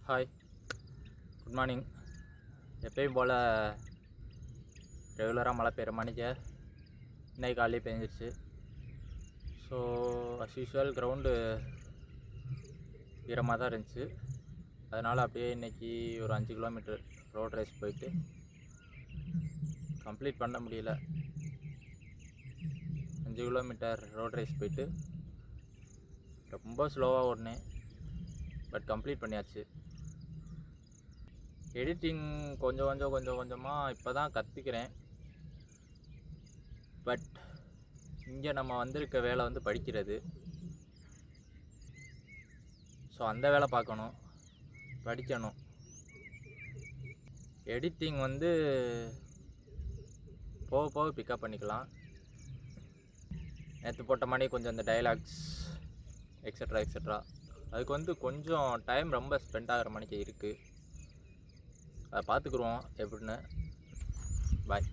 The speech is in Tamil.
Hi, good morning. எப்பயும் போல் ரெகுலராக மழை பெய்கிற மணிக்கு இன்றைக்கி காலையில் பெஞ்சிருச்சு. ஸோ அஸ் யூஷுவல் கிரவுண்டு ஈரமாக தான் இருந்துச்சு. அதனால் அப்படியே இன்றைக்கி ஒரு 5 கிலோமீட்டர் ரோட் ரேஸ் போயிட்டு கம்ப்ளீட் பண்ண முடியல. 5 கிலோமீட்டர் ரோட் ரேஸ் போயிட்டு ரொம்ப ஸ்லோவாக ஓடினேன், பட் கம்ப்ளீட் பண்ணியாச்சு. எடிட்டிங் கொஞ்சமாக இப்போ தான் கற்றுக்கிறேன். பட் இங்கே நம்ம வந்திருக்க வேலை வந்து படிக்கிறது. ஸோ அந்த வேலை பார்க்கணும், படிக்கணும். எடிட்டிங் வந்து போக போக பிக்கப் பண்ணிக்கலாம். நேற்று போட்ட மாதிரி கொஞ்சம் இந்த டைலாக்ஸ் எக்ஸட்ரா அதுக்கு வந்து கொஞ்சம் டைம் ரொம்ப ஸ்பெண்ட் ஆகிற மணிக்கு இருக்குது. அதை பார்த்துக்குருவோம் எப்படின்னு. பாய்.